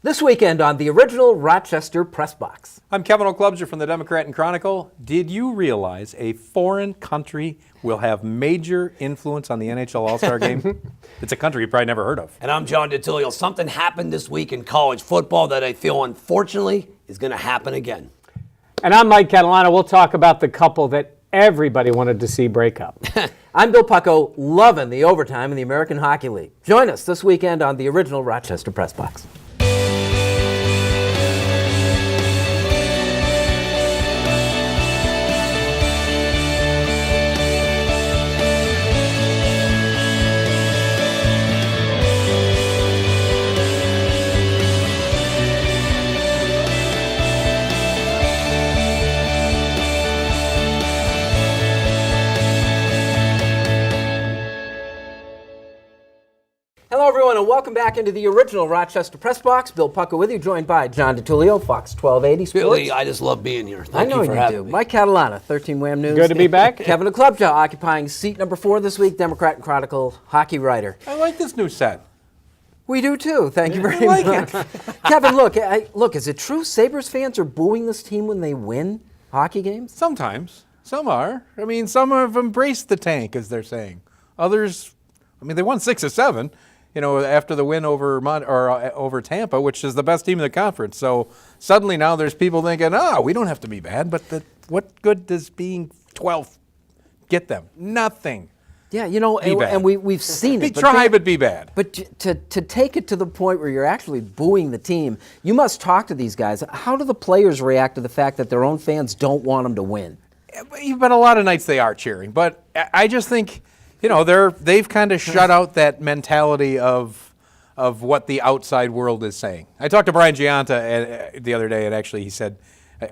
This weekend on the original Rochester Press Box. I'm Kevin Oklobzija from the Democrat Chronicle. Did you realize a foreign country will have major influence on the NHL All-Star Game? It's a country you probably never heard of. And I'm John DiTullio. Something happened this week in college football that I feel, unfortunately, is going to happen again. And I'm Mike Catalana. We'll talk about the couple that everybody wanted to see break up. I'm Bill Pucko, loving the overtime in the American Hockey League. Join us this weekend on the original Rochester Press Box. Hello, everyone, and welcome back into the original Rochester Press Box. Bill Pucko with you, joined by John DiTullio, Fox 1280 Sports. Billy, I just love being here. Thank you for having me. Mike Catalana, 13 WHAM News. Good to be back. Kevin Oklobzija, occupying seat number 4 this week, Democrat Chronicle hockey writer. I like this new set. We do too. Thank you very I like much. Kevin, look, is it true Sabres fans are booing this team when they win hockey games? Sometimes. Some are. I mean, some have embraced the tank, as they're saying. Others, I mean, they won 6 of 7. You know, after the win over Tampa, which is the best team in the conference. So suddenly now there's people thinking, we don't have to be bad. But what good does being 12th get them? Nothing. Yeah, you know, and we've seen it. But be bad. But to take it to the point where you're actually booing the team, you must talk to these guys. How do the players react to the fact that their own fans don't want them to win? But a lot of nights they are cheering. But I just think, you know, they've kind of shut out that mentality of what the outside world is saying. I talked to Brian Gianta the other day, and actually he said,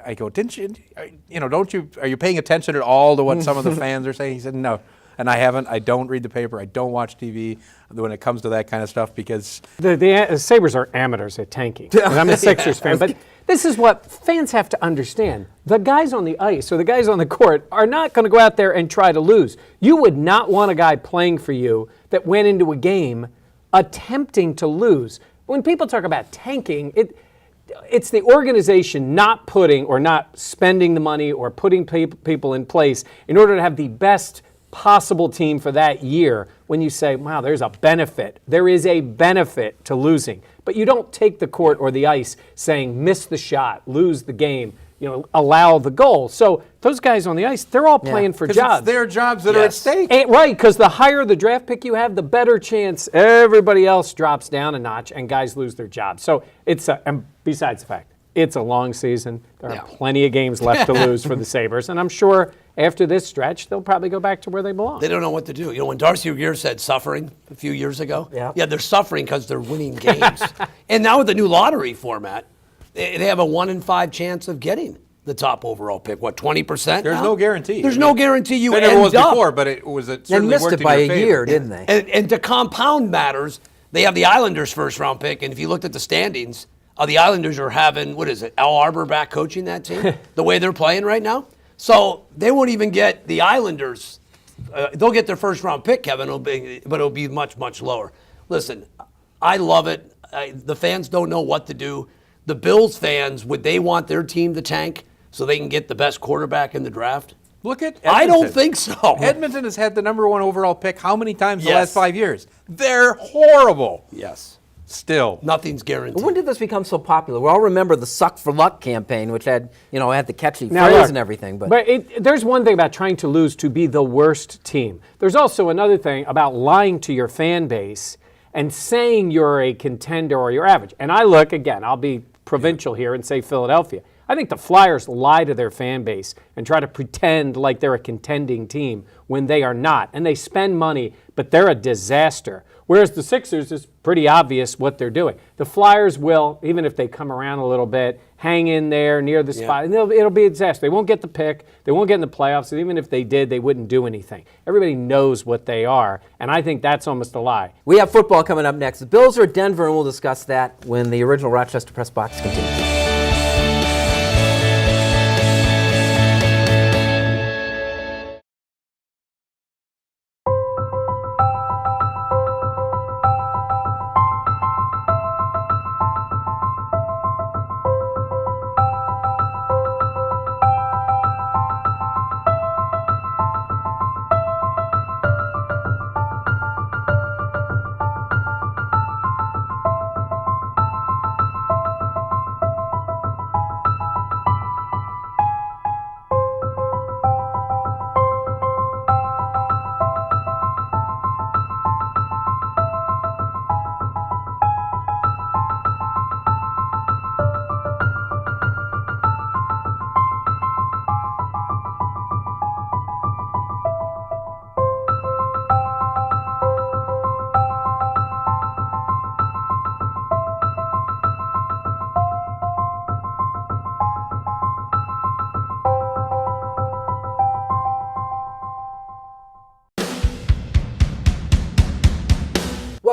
I go, are you paying attention at all to what some of the fans are saying? He said, no. And I haven't. I don't read the paper. I don't watch TV when it comes to that kind of stuff because The Sabres are amateurs at tanking. And I'm a Sixers fan, but this is what fans have to understand. The guys on the ice or the guys on the court are not going to go out there and try to lose. You would not want a guy playing for you that went into a game attempting to lose. When people talk about tanking, it's the organization not putting or not spending the money or putting people in place in order to have the best possible team for that year. When you say, wow, there's a benefit. There is a benefit to losing. But you don't take the court or the ice saying miss the shot, lose the game, allow the goal. So those guys on the ice, they're all playing for jobs. It's their jobs that are at stake. Right, because the higher the draft pick you have, the better chance everybody else drops down a notch and guys lose their jobs. So and besides the fact, it's a long season. There are plenty of games left to lose for the Sabres. And I'm sure after this stretch, they'll probably go back to where they belong. They don't know what to do. You know, when Darcy Regier said suffering a few years ago, they're suffering because they're winning games. And now with the new lottery format, they have a 1 in 5 chance of getting the top overall pick. What, 20%? There's no guarantee. There's no guarantee you end up. There was before, but it certainly missed worked it by in your a favor. year, didn't they? And to compound matters, they have the Islanders' first-round pick, and if you looked at the standings, the Islanders are having, Al Arbor back coaching that team, the way they're playing right now. So they won't even get the Islanders. They'll get their first-round pick, Kevin, but it'll be much, much lower. Listen, I love it. The fans don't know what to do. The Bills fans, would they want their team to tank so they can get the best quarterback in the draft? Look at Edmonton. I don't think so. Edmonton has had the number 1 overall pick how many times the last 5 years? They're horrible. Yes. Still. Nothing's guaranteed. When did this become so popular? We all remember the Suck for Luck campaign, which had the catchy phrase and everything. But there's one thing about trying to lose to be the worst team. There's also another thing about lying to your fan base and saying you're a contender or you're average. And I'll be provincial here and say Philadelphia. I think the Flyers lie to their fan base and try to pretend like they're a contending team when they are not. And they spend money, but they're a disaster. Whereas the Sixers, is pretty obvious what they're doing. The Flyers will, even if they come around a little bit, hang in there near the spot. And it'll be a disaster. They won't get the pick. They won't get in the playoffs. And even if they did, they wouldn't do anything. Everybody knows what they are. And I think that's almost a lie. We have football coming up next. The Bills are at Denver, and we'll discuss that when the original Rochester Press Box continues.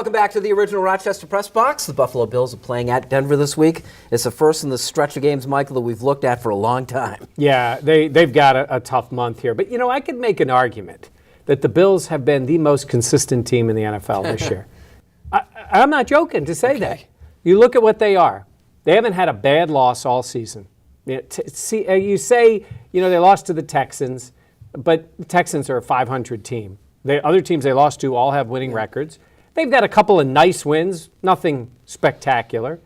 Welcome back to the original Rochester Press Box. The Buffalo Bills are playing at Denver this week. It's the first in the stretch of games, Michael, that we've looked at for a long time. Yeah, they've got a tough month here. But, I could make an argument that the Bills have been the most consistent team in the NFL this year. I'm not joking to say that. You look at what they are. They haven't had a bad loss all season. You say, they lost to the Texans, but the Texans are a 500 team. The other teams they lost to all have winning records. They've got a couple of nice wins, nothing spectacular.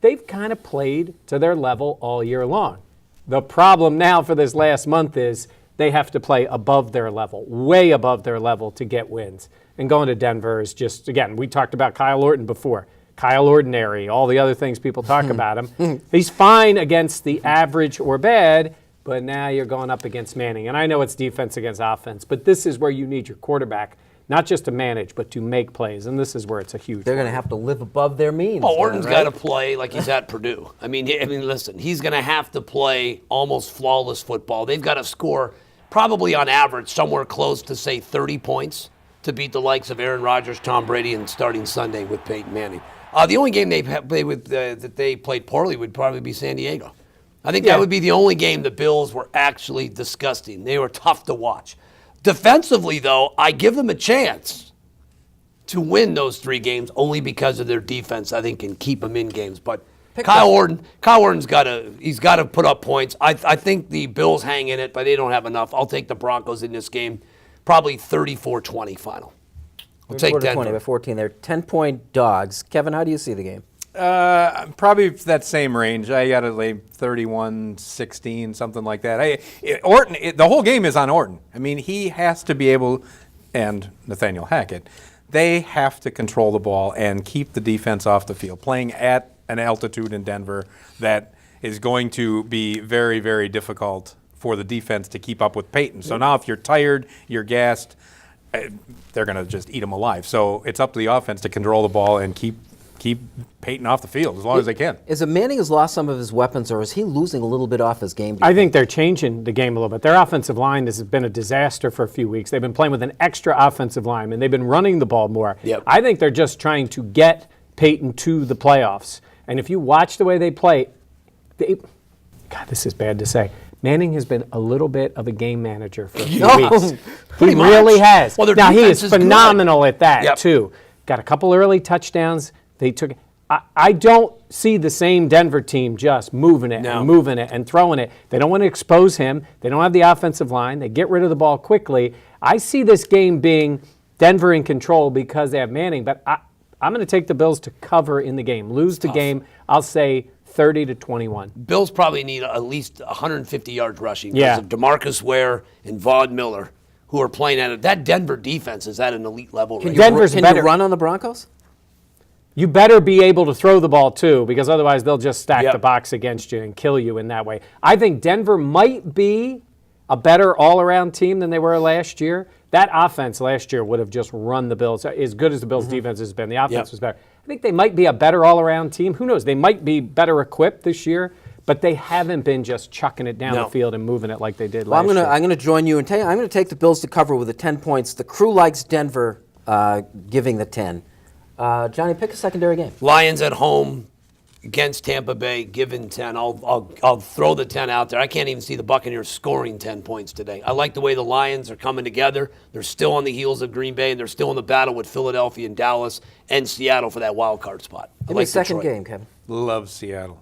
They've kind of played to their level all year long. The problem now for this last month is they have to play above their level, way above their level to get wins. And going to Denver is just, again, we talked about Kyle Orton before. Kyle Ordinary, all the other things people talk about him. He's fine against the average or bad, but now you're going up against Manning. And I know it's defense against offense, but this is where you need your quarterback, not just to manage, but to make plays. And this is where it's a huge They're going to have to live above their means. Oh, Orton's right? got to play like he's at Purdue. I mean, listen, he's going to have to play almost flawless football. They've got to score probably on average somewhere close to, say, 30 points to beat the likes of Aaron Rodgers, Tom Brady, and starting Sunday with Peyton Manning. The only game that they played poorly would probably be San Diego. I think that would be the only game the Bills were actually disgusting. They were tough to watch. Defensively, though, I give them a chance to win those 3 games only because of their defense, I think, can keep them in games. But Kyle Orton's got to put up points. I think the Bills hang in it, but they don't have enough. I'll take the Broncos in this game, probably 34-20 final. We'll take Denver. 20 by 14. They're 10-point dogs. Kevin, how do you see the game? Probably that same range. I got it like 31-16, something like that. Orton, the whole game is on Orton. I mean, he has to be able, and Nathaniel Hackett, they have to control the ball and keep the defense off the field. Playing at an altitude in Denver that is going to be very, very difficult for the defense to keep up with Peyton. So now if you're tired, you're gassed, they're going to just eat them alive. So it's up to the offense to control the ball and keep Peyton off the field as long as they can. Is it Manning has lost some of his weapons, or is he losing a little bit off his game? I think they're changing the game a little bit. Their offensive line has been a disaster for a few weeks. They've been playing with an extra offensive line, and they've been running the ball more. Yep. I think they're just trying to get Peyton to the playoffs. And if you watch the way they play, God, this is bad to say. Manning has been a little bit of a game manager for a few weeks. He really has. Well, now, he is defense is phenomenal at that, Yep. too. Got a couple early touchdowns. They took. I don't see the same Denver team just moving it and moving it and throwing it. They don't want to expose him. They don't have the offensive line. They get rid of the ball quickly. I see this game being Denver in control because they have Manning, but I'm going to take the Bills to cover in the game. Lose the game, I'll say 30-21. Bills probably need at least 150 yards rushing because Yeah. of DeMarcus Ware and Vaughn Miller, who are playing at it. That Denver defense is at an elite level. Right Denver's Can better. you run on the Broncos? You better be able to throw the ball, too, because otherwise they'll just stack Yep. the box against you and kill you in that way. I think Denver might be a better all-around team than they were last year. That offense last year would have just run the Bills. As good as the Bills' defense has been, the offense was better. I think they might be a better all-around team. Who knows? They might be better equipped this year, but they haven't been just chucking it down the field and moving it like they did last year. I'm going to join you and tell you I'm going to take the Bills to cover with the 10 points. The crew likes Denver giving the 10. Johnny, pick a secondary game. Lions at home against Tampa Bay, given 10. I'll throw the 10 out there. I can't even see the Buccaneers scoring 10 points today. I like the way the Lions are coming together. They're still on the heels of Green Bay, and they're still in the battle with Philadelphia and Dallas and Seattle for that wild card spot. Give me a second game, Kevin. Love Seattle.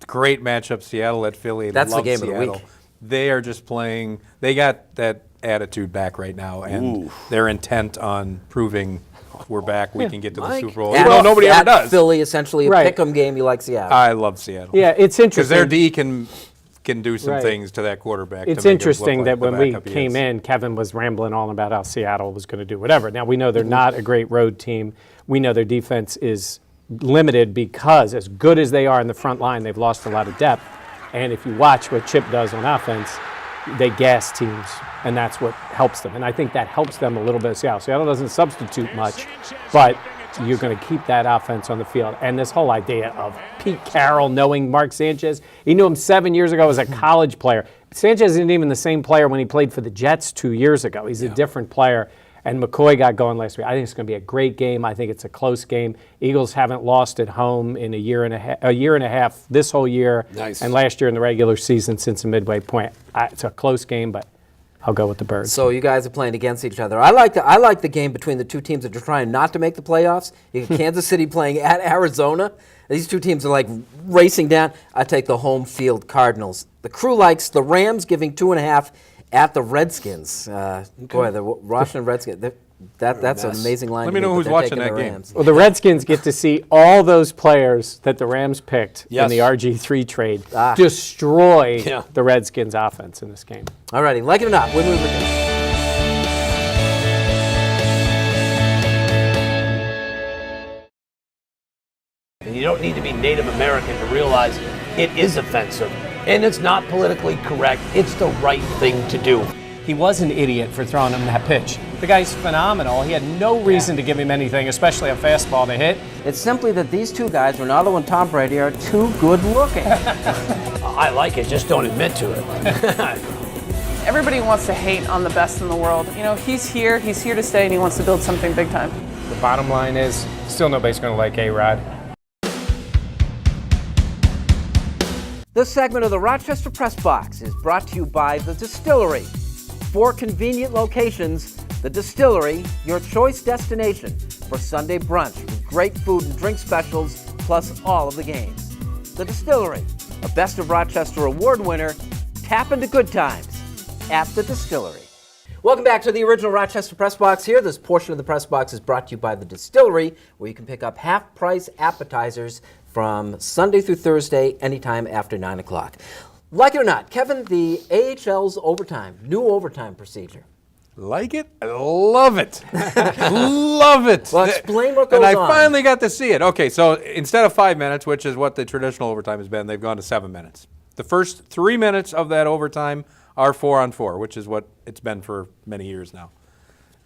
Great matchup, Seattle at Philly. That's the Love game of the Seattle. week. They are just playing. They got that attitude back right now, and they're intent on proving we're back. We can get to the Super Bowl. At- Well, nobody ever at does. Philly, essentially, a Right. pick 'em game. You like Seattle. I love Seattle. Yeah, it's Because their interesting. D can do some Right. things to that quarterback. It's to make interesting it that look like when the we backup he came is. in, Kevin was rambling on about how Seattle was going to do whatever. Now, we know they're not a great road team. We know their defense is limited because, as good as they are in the front line, they've lost a lot of depth. And if you watch what Chip does on offense, they gas teams, and that's what helps them. And I think that helps them a little bit. Seattle doesn't substitute much, but you're going to keep that offense on the field. And this whole idea of Pete Carroll knowing Mark Sanchez, he knew him 7 years ago as a college player. Sanchez isn't even the same player when he played for the Jets 2 years ago. He's a different player. and McCoy got going last week. I think it's going to be a great game. I think it's a close game. Eagles haven't lost at home in a year and a half this whole year, Nice. and last year in the regular season since the midway point. It's a close game, but I'll go with the Birds. So you guys are playing against each other. I like the game between the two teams that are trying not to make the playoffs. You got Kansas City playing at Arizona. These two teams are like racing down. I take the home field Cardinals. The crew likes the Rams giving 2.5 at the Redskins. Boy, the Washington Redskins. That's an amazing line. Let me know who's watching that game. Well, the Redskins get to see all those players that the Rams picked Yes. in the RG3 trade destroy Yeah. the Redskins' offense in this game. All righty, like it or not, win, lose, or lose. And you don't need to be Native American to realize it is offensive. And it's not politically correct. It's the right thing to do. He was an idiot for throwing him that pitch. The guy's phenomenal. He had no reason to give him anything, especially a fastball to hit. It's simply that these two guys, Ronaldo and Tom Brady, are too good looking. I like it, just don't admit to it. Everybody wants to hate on the best in the world. You know, he's here to stay, and he wants to build something big time. The bottom line is, still nobody's going to like A-Rod. This segment of the Rochester Press Box is brought to you by The Distillery. 4 convenient locations, The Distillery, your choice destination for Sunday brunch with great food and drink specials, plus all of the games. The Distillery, a Best of Rochester award winner. Tap into good times at The Distillery. Welcome back to the original Rochester Press Box here. This portion of the Press Box is brought to you by The Distillery, where you can pick up half-price appetizers from Sunday through Thursday, anytime after 9 o'clock. Like it or not, Kevin, the AHL's new overtime procedure. Like it? I love it. Love it. Well, explain what goes And I on. finally got to see it. Okay, so instead of 5 minutes, which is what the traditional overtime has been, they've gone to 7 minutes. The first 3 minutes of that overtime are 4-on-4, which is what it's been for many years now.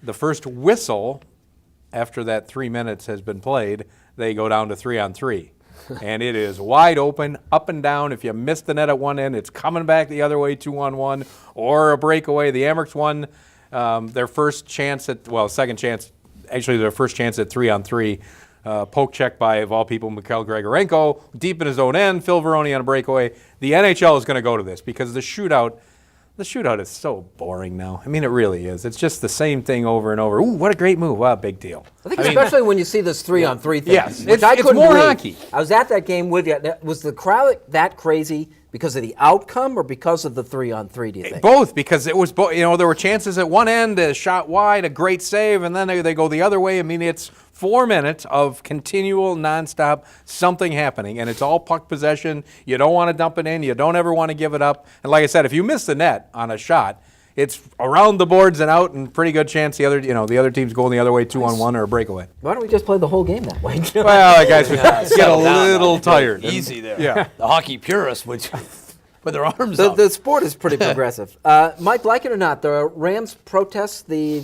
The first whistle after that 3 minutes has been played, they go down to 3-on-3. And it is wide open, up and down. If you miss the net at one end, it's coming back the other way, 2-on-1, or a breakaway. The Amerks won their first chance second chance, actually their first chance at 3-on-3. Poke check by, of all people, Mikhail Grigorenko, deep in his own end, Phil Veroni on a breakaway. The NHL is going to go to this because the shootout is so boring now. I mean, it really is. It's just the same thing over and over. Ooh, what a great move. Wow, big deal. I think especially when you see this 3-on-3 thing. Yes, which it's I couldn't more believe. hockey. I was at that game with you. Was the crowd that crazy because of the outcome or because of the 3-on-3, do you think? Both, because it was both. You know, there were chances at one end, a shot wide, a great save, and then they go the other way. I mean, it's 4 minutes of continual, nonstop something happening, and it's all puck possession. You don't want to dump it in. You don't ever want to give it up. And like I said, if you miss the net on a shot, it's around the boards and out, and pretty good chance the other team's going the other way, 2-on-1 or a breakaway. Why don't we just play the whole game that way? Well, guys, we get a Settle down little now. tired. Easy there. Yeah. The hockey purists would put their arms up. The sport is pretty progressive. Mike, like it or not, the Rams protest the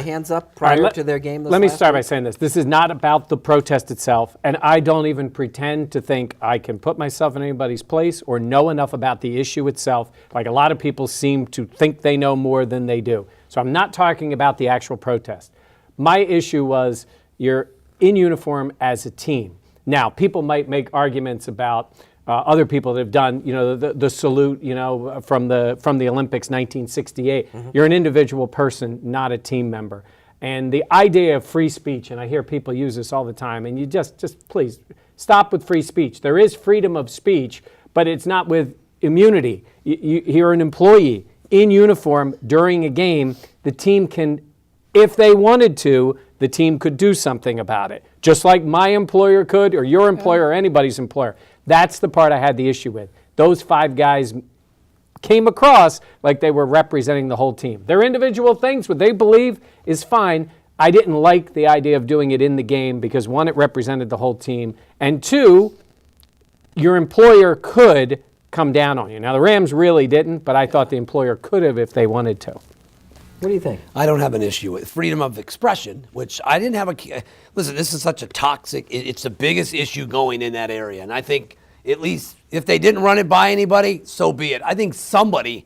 hands up prior to their game. Let me start by saying this. This is not about the protest itself, and I don't even pretend to think I can put myself in anybody's place or know enough about the issue itself. Like a lot of people seem to think they know more than they do. So I'm not talking about the actual protest. My issue was you're in uniform as a team. Now, people might make arguments about other people that have done, the salute, from the Olympics, 1968. Mm-hmm. You're an individual person, not a team member. And the idea of free speech, and I hear people use this all the time, and you just please stop with free speech. There is freedom of speech, but it's not with immunity. You're an employee in uniform during a game. The team can, if they wanted to, the team could do something about it, just like my employer could, or your employer, or anybody's employer. That's the part I had the issue with. Those 5 guys came across like they were representing the whole team. Their individual things, what they believe is fine. I didn't like the idea of doing it in the game because, 1, it represented the whole team, and 2, your employer could come down on you. Now, the Rams really didn't, but I thought the employer could have if they wanted to. What do you think? I don't have an issue with freedom of expression, which I didn't have listen, this is such a toxic, it's the biggest issue going in that area. And I think at least if they didn't run it by anybody, so be it. I think somebody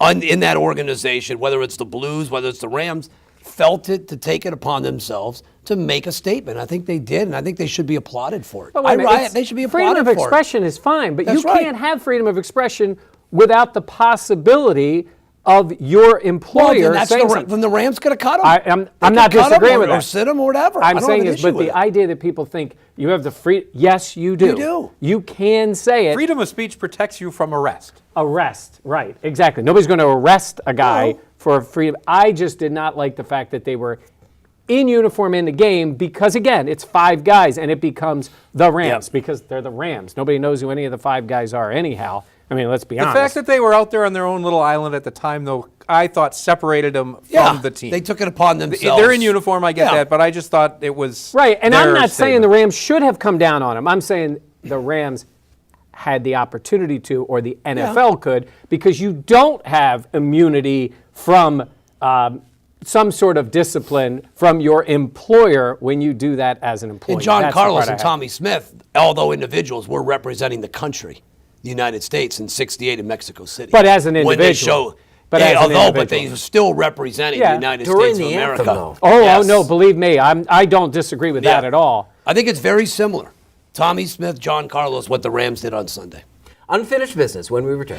in that organization, whether it's the Blues, whether it's the Rams, felt it to take it upon themselves to make a statement. I think they did, and I think they should be applauded for it. But wait a minute, They should be freedom applauded of for it. expression is fine, but That's you right. can't have freedom of expression without the possibility of your employer saying something. Then the Rams could have cut him. I'm not disagreeing with or that. sit him or whatever. I'm I don't saying have an is, but issue with the it. idea that people think you have the free, yes, you do. You do. You can say it. Freedom of speech protects you from arrest. Arrest, right, exactly. Nobody's going to arrest a guy No. for freedom. I just did not like the fact that they were in uniform in the game because, again, it's 5 guys and it becomes the Rams because they're the Rams. Nobody knows who any of the 5 guys are anyhow. I mean, let's be honest. The fact that they were out there on their own little island at the time, though, I thought separated them from the team. They took it upon themselves. They're in uniform, I get that, but I just thought it was right, and I'm their not saying the statement. Rams should have come down on them. I'm saying the Rams had the opportunity to, or the NFL could, because you don't have immunity from some sort of discipline from your employer when you do that as an employee. And John That's the Carlos part I and have. Tommy Smith, although individuals, were representing the country, the United States, in '68 in Mexico City. But as an When they individual. show, But as an but they individual. were still representing Yeah. the United During States of the America. anthem, though. Oh, Yes. no, believe me, I don't disagree with that Yeah. at all. I think it's very similar. Tommy Smith, John Carlos, what the Rams did on Sunday. Unfinished business when we return.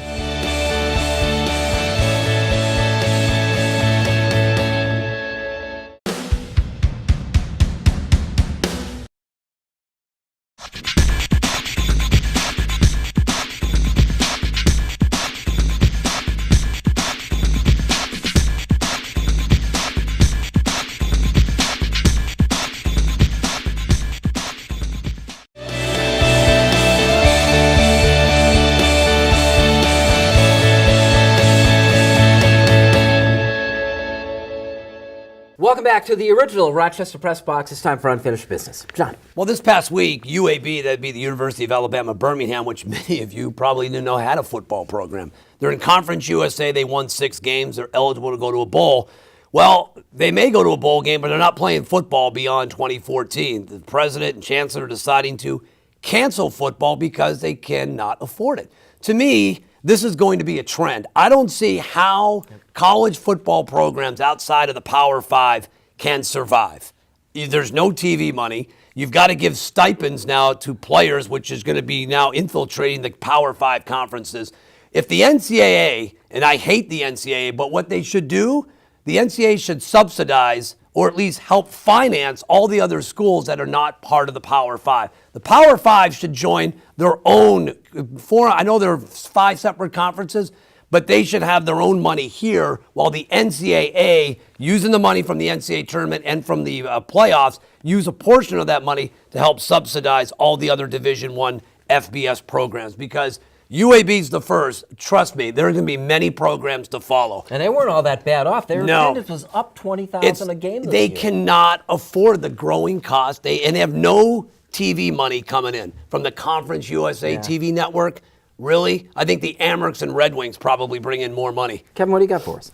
Welcome back to the original Rochester Press Box. It's time for Unfinished Business. John. Well, this past week, UAB, that'd be the University of Alabama, Birmingham, which many of you probably didn't know had a football program. They're in Conference USA. They won 6 games. They're eligible to go to a bowl. Well, they may go to a bowl game, but they're not playing football beyond 2014. The president and chancellor are deciding to cancel football because they cannot afford it. To me, this is going to be a trend. I don't see how college football programs outside of the Power 5 can survive. There's no TV money. You've got to give stipends now to players, which is going to be now infiltrating the Power 5 conferences. If the NCAA, and I hate the NCAA, but what they should do, the NCAA should subsidize or at least help finance all the other schools that are not part of the Power 5. The Power 5 should join their own, I know there are 5 separate conferences, but they should have their own money here while the NCAA, using the money from the NCAA tournament and from the playoffs, use a portion of that money to help subsidize all the other Division I FBS programs because UAB's the first. Trust me, there are going to be many programs to follow. And they weren't all that bad off. Their No. attendance was up 20,000 a game this They year. cannot afford the growing cost. They have no TV money coming in from the Conference USA TV network. Really? I think the Amerks and Red Wings probably bring in more money. Kevin, what do you got for us?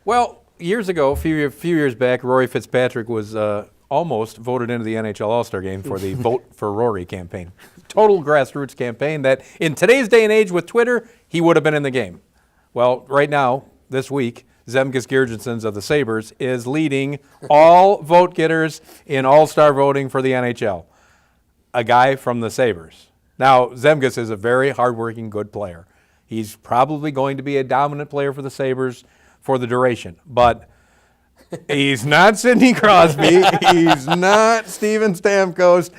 Well, years ago, a few years back, Rory Fitzpatrick was almost voted into the NHL All-Star Game for the Vote for Rory campaign. Total grassroots campaign that in today's day and age with Twitter, he would have been in the game. Well, right now, this week, Zemgus Girgensons of the Sabres is leading all vote getters in All-Star voting for the NHL. A guy from the Sabres. Now, Zemgus is a very hardworking, good player. He's probably going to be a dominant player for the Sabres for the duration, but he's not Sidney Crosby. He's not Steven Stamkos.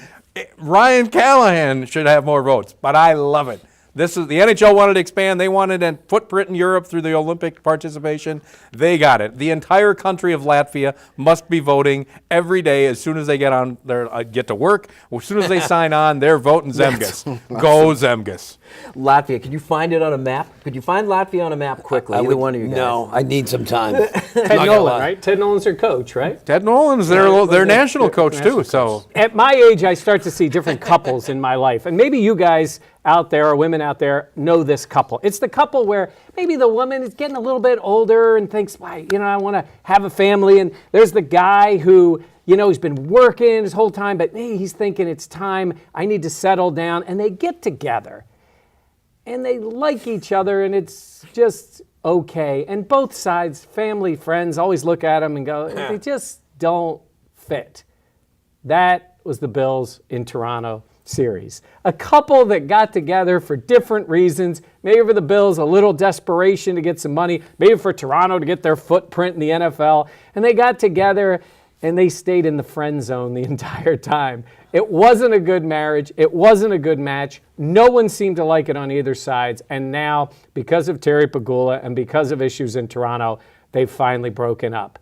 Ryan Callahan should have more votes, but I love it. This is the NHL wanted to expand. They wanted a footprint in Europe through the Olympic participation. They got it. The entire country of Latvia must be voting every day as soon as they get on their get to work. As soon as they sign on, they're voting Zemgus. Go Zemgus. Latvia, could you find it on a map? Could you find Latvia on a map quickly? Either one of you guys. No, I need some time. Ted Nolan, right? Ted Nolan's their coach, right? Ted Nolan's their national coach too. So At my age, I start to see different couples in my life. And maybe you guys out there or women out there know this couple. It's the couple where maybe the woman is getting a little bit older and thinks, "Why, I want to have a family." And there's the guy who, he's been working his whole time, but hey, he's thinking it's time. I need to settle down. And they get together. and they like each other, and it's just okay. And both sides, family, friends, always look at them and go, they just don't fit. That was the Bills in Toronto series. A couple that got together for different reasons. Maybe for the Bills, a little desperation to get some money. Maybe for Toronto to get their footprint in the NFL. And they got together and they stayed in the friend zone the entire time. It wasn't a good marriage. It wasn't a good match. No one seemed to like it on either sides. And now, because of Terry Pegula and because of issues in Toronto, they've finally broken up.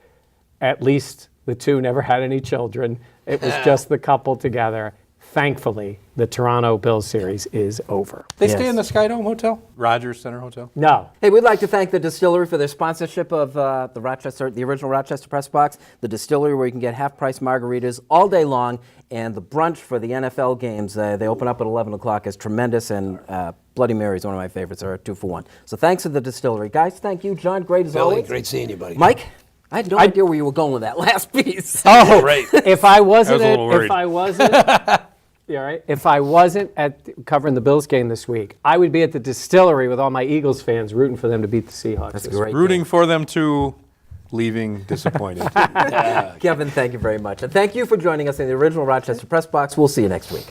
At least the two never had any children. It was just the couple together. Thankfully, the Toronto Bills series is over. They stay in the Skydome Hotel? Rogers Center Hotel? No. Hey, we'd like to thank the distillery for their sponsorship of the original Rochester Press Box, the distillery where you can get half-price margaritas all day long, and the brunch for the NFL games. They open up at 11 o'clock. Is tremendous, and Bloody Mary is one of my favorites. They're a 2-for-1. So thanks to the distillery. Guys, thank you. John, great as Billy, always. great seeing you, buddy. Mike, I had no idea where you were going with that last piece. Oh, Great. If I wasn't, I was a little worried. Yeah, right. If I wasn't covering the Bills game this week, I would be at the distillery with all my Eagles fans rooting for them to beat the Seahawks. That's this great. Rooting for them to leaving disappointed. Kevin, thank you very much. And thank you for joining us in the original Rochester Press Box. We'll see you next week.